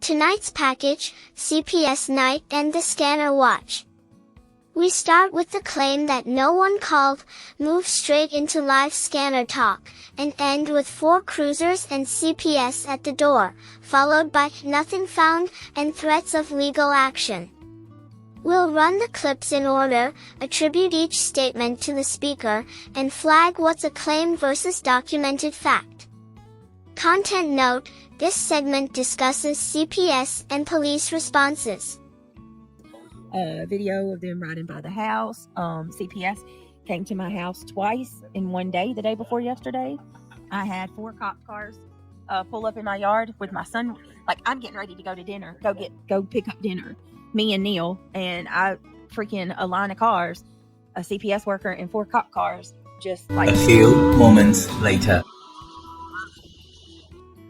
tonight's package, CPS Night and the Scanner Watch. We start with the claim that no one called, move straight into live scanner talk, and end with 4 cruisers and CPS at the door, followed by nothing found and threats of legal action. We'll run the clips in order, attribute each statement to the speaker, and flag what's a claim versus documented fact. Content note, this segment discusses CPS and police responses. Video of them riding by the house. CPS came to my house twice in one day, the day before yesterday. I had 4 cop cars pull up in my yard with my son. Like, I'm getting ready to go to dinner, go pick up dinner. Me and Neil, and I freaking a line of cars, a CPS worker and 4 cop cars, just like a few moments later.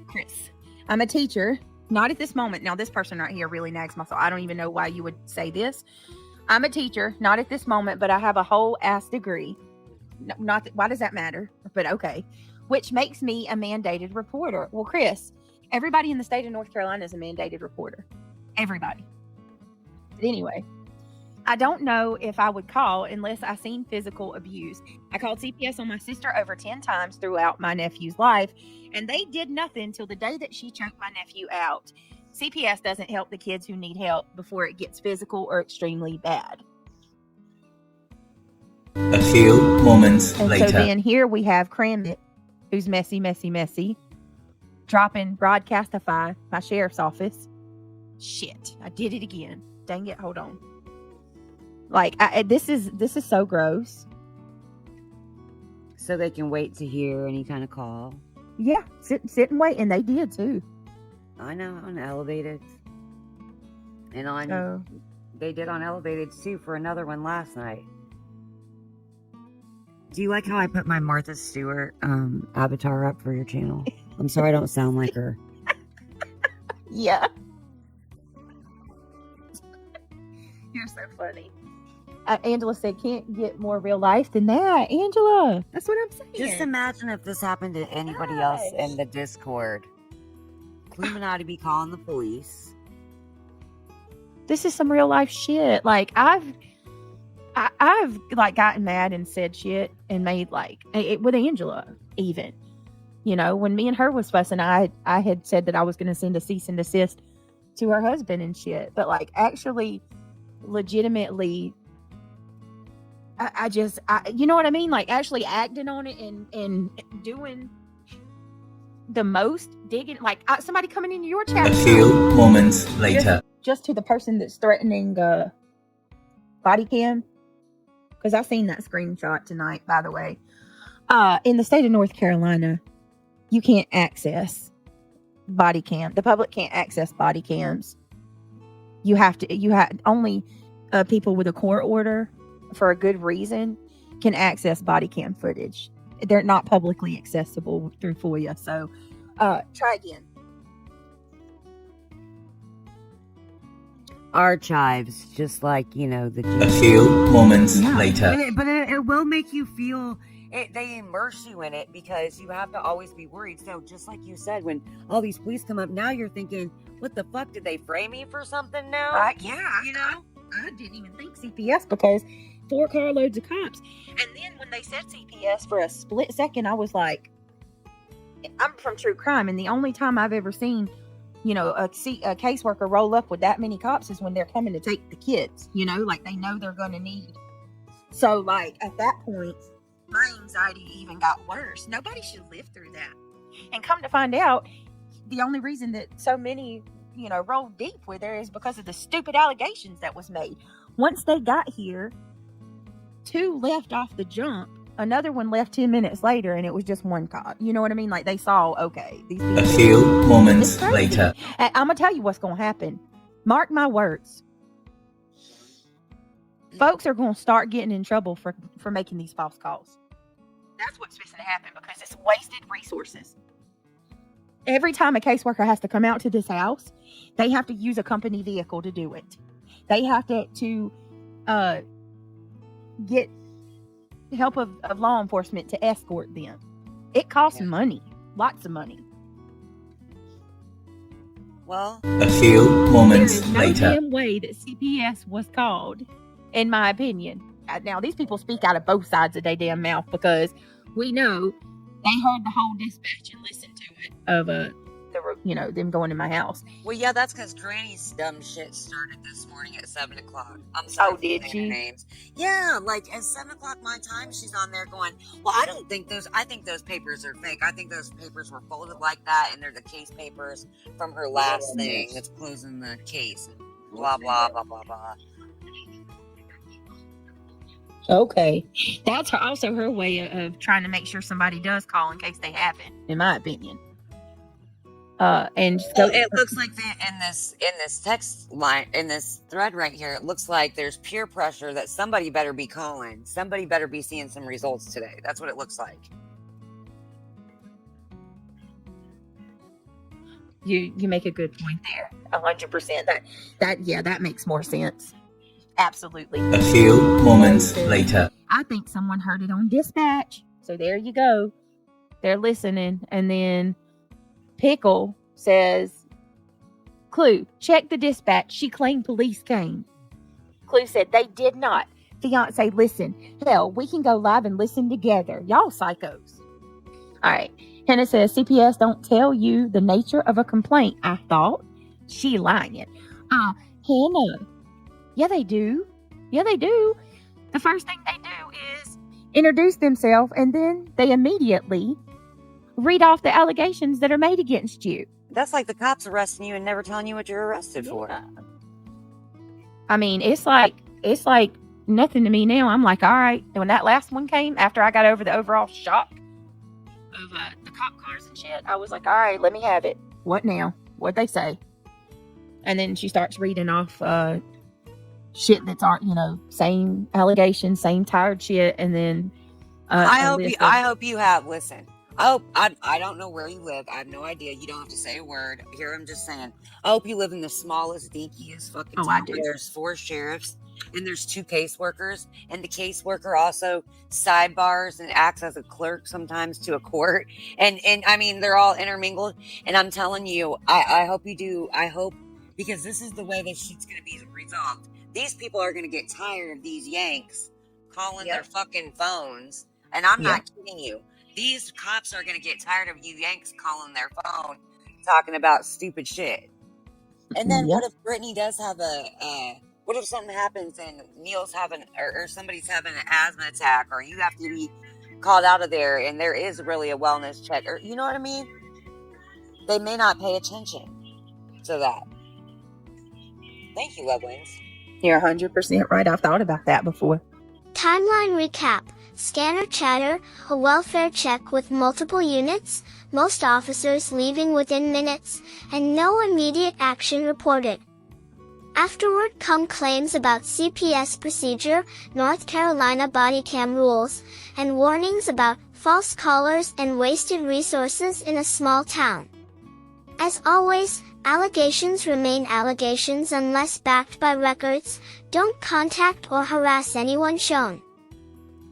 Chris, I'm a teacher. Not at this moment. Now, this person right here really nags my soul. I don't even know why you would say this. I'm a teacher, not at this moment, but I have a whole ass degree. Why does that matter? But okay. Which makes me a mandated reporter. Well, Chris, everybody in the state of North Carolina is a mandated reporter. Everybody. But anyway, I don't know if I would call unless I seen physical abuse. I called CPS on my sister over 10 times throughout my nephew's life, and they did nothing until the day that she choked my nephew out. CPS doesn't help the kids who need help before it gets physical or extremely bad. A few moments and later. So then here we have Kramit, who's messy, dropping Broadcastify, my sheriff's office. Shit, I did it again. Dang it, hold on. Like, this is so gross. So they can wait to hear any kind of call. Yeah, sit and wait, and they did too. I know, on elevated. And on, they did on elevated too for another one last night. Do you like how I put my Martha Stewart avatar up for your channel? I'm sorry I don't sound like her. Yeah. You're so funny. Angela said, can't get more real life than that. Angela, that's what I'm saying. Just imagine if this happened to anybody else in the Discord. Illuminati be calling the police. This is some real life shit. Like, I've like gotten mad and said shit and made like with Angela even. You know, when me and her was fussing, I had said that I was going to send a cease and desist to her husband and shit. But like, actually, legitimately, I just you know what I mean? Like, actually acting on it and doing the most, digging, like somebody coming into your chat. A few moments later. Just to the person that's threatening body cam, because I've seen that screenshot tonight, by the way. In the state of North Carolina, you can't access body cam. The public can't access body cams. You have only people with a court order for a good reason can access body cam footage. They're not publicly accessible through FOIA. So try again. Archives, just like, you know, the a few moments later. But it will make you feel it. They immerse you in it because you have to always be worried. So just like you said, when all these police come up, now you're thinking, what the fuck, did they frame me for something now? Yeah, you know, I didn't even think CPS because 4 carloads of cops. And then when they said CPS for a split second, I was like, I'm from true crime, and the only time I've ever seen, you know, a caseworker roll up with that many cops is when they're coming to take the kids, you know, like they know they're going to need. So like at that point, my anxiety even got worse. Nobody should live through that. And come to find out, the only reason that so many, you know, rolled deep with her is because of the stupid allegations that was made. Once they got here, 2 left off the jump. Another one left 10 minutes later, and it was just 1 cop. You know what I mean? Like, they saw, okay, these people. A few moments later. And I'm going to tell you what's going to happen. Mark my words. Folks are going to start getting in trouble for making these false calls. That's what's supposed to happen because it's wasted resources. Every time a caseworker has to come out to this house, they have to use a company vehicle to do it. They have to get help of law enforcement to escort them. It costs money, lots of money. Well, A few moments There is no later. damn way that CPS was called, in my opinion. Now, these people speak out of both sides of their damn mouth because we know they heard the whole dispatch and listened to it of them going in my house. well, yeah, that's because Granny's dumb shit started this morning at 7 o'clock. I'm sorry. Oh, did for saying she? her names. Yeah, like at 7 o'clock my time, she's on there going, well, I think those papers are fake. I think those papers were folded like that, and they're the case papers from her last thing that's closing the case. Blah, blah, blah, blah, blah. Okay. That's also her way of trying to make sure somebody does call in case they haven't, in my opinion. And so Well, it looks like in this text line, in this thread right here, it looks like there's peer pressure that somebody better be calling. Somebody better be seeing some results today. That's what it looks like. you make a good point there. 100%. That makes more sense. Absolutely. A few moments later. I think someone heard it on dispatch. So there you go. They're listening. And then Pickle says, Clue, check the dispatch. She claimed police came. Clue said they did not. Fiance, listen. Hell, we can go live and listen together. Y'all psychos. All right. Hannah says, CPS don't tell you the nature of a complaint. I thought. She lying. Hannah. Yeah, they do. Yeah, they do. The first thing they do is introduce themselves, and then they immediately read off the allegations that are made against you. That's like the cops arresting you and never telling you what you're arrested for. I mean, it's like nothing to me now. I'm like, all right. And when that last one came, after I got over the overall shock of the cop cars and shit, I was like, all right, let me have it. What now? What'd they say? And then she starts reading off shit that's same allegations, same tired shit, and then I hope you have. Listen, I don't know where you live. I have no idea. You don't have to say a word. Here, I'm just saying. I hope you live in the smallest, dinkiest fucking town. I do. There's 4 sheriffs and there's 2 caseworkers, and the caseworker also sidebars and acts as a clerk sometimes to a court. And I mean, they're all intermingled. And I'm telling you, I hope you do. I hope, because this is the way this shit's gonna be resolved. These people are gonna get tired of these Yanks calling their fucking phones. And I'm not kidding you. These cops are going to get tired of you Yanks calling their phone, talking about stupid shit. And then what if Brittany does have what if something happens and Neil's having, or somebody's having an asthma attack, or you have to be called out of there and there is really a wellness check, or you know what I mean? They may not pay attention to that. Thank you, Love Wings. You're 100% right. I've thought about that before. Timeline recap. Scanner chatter, a welfare check with multiple units, most officers leaving within minutes, and no immediate action reported. Afterward come claims about CPS procedure, North Carolina body cam rules, and warnings about false callers and wasted resources in a small town. As always, allegations remain allegations unless backed by records. Don't contact or harass anyone shown.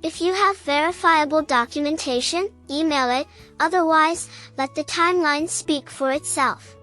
If you have verifiable documentation, email it, otherwise, let the timeline speak for itself.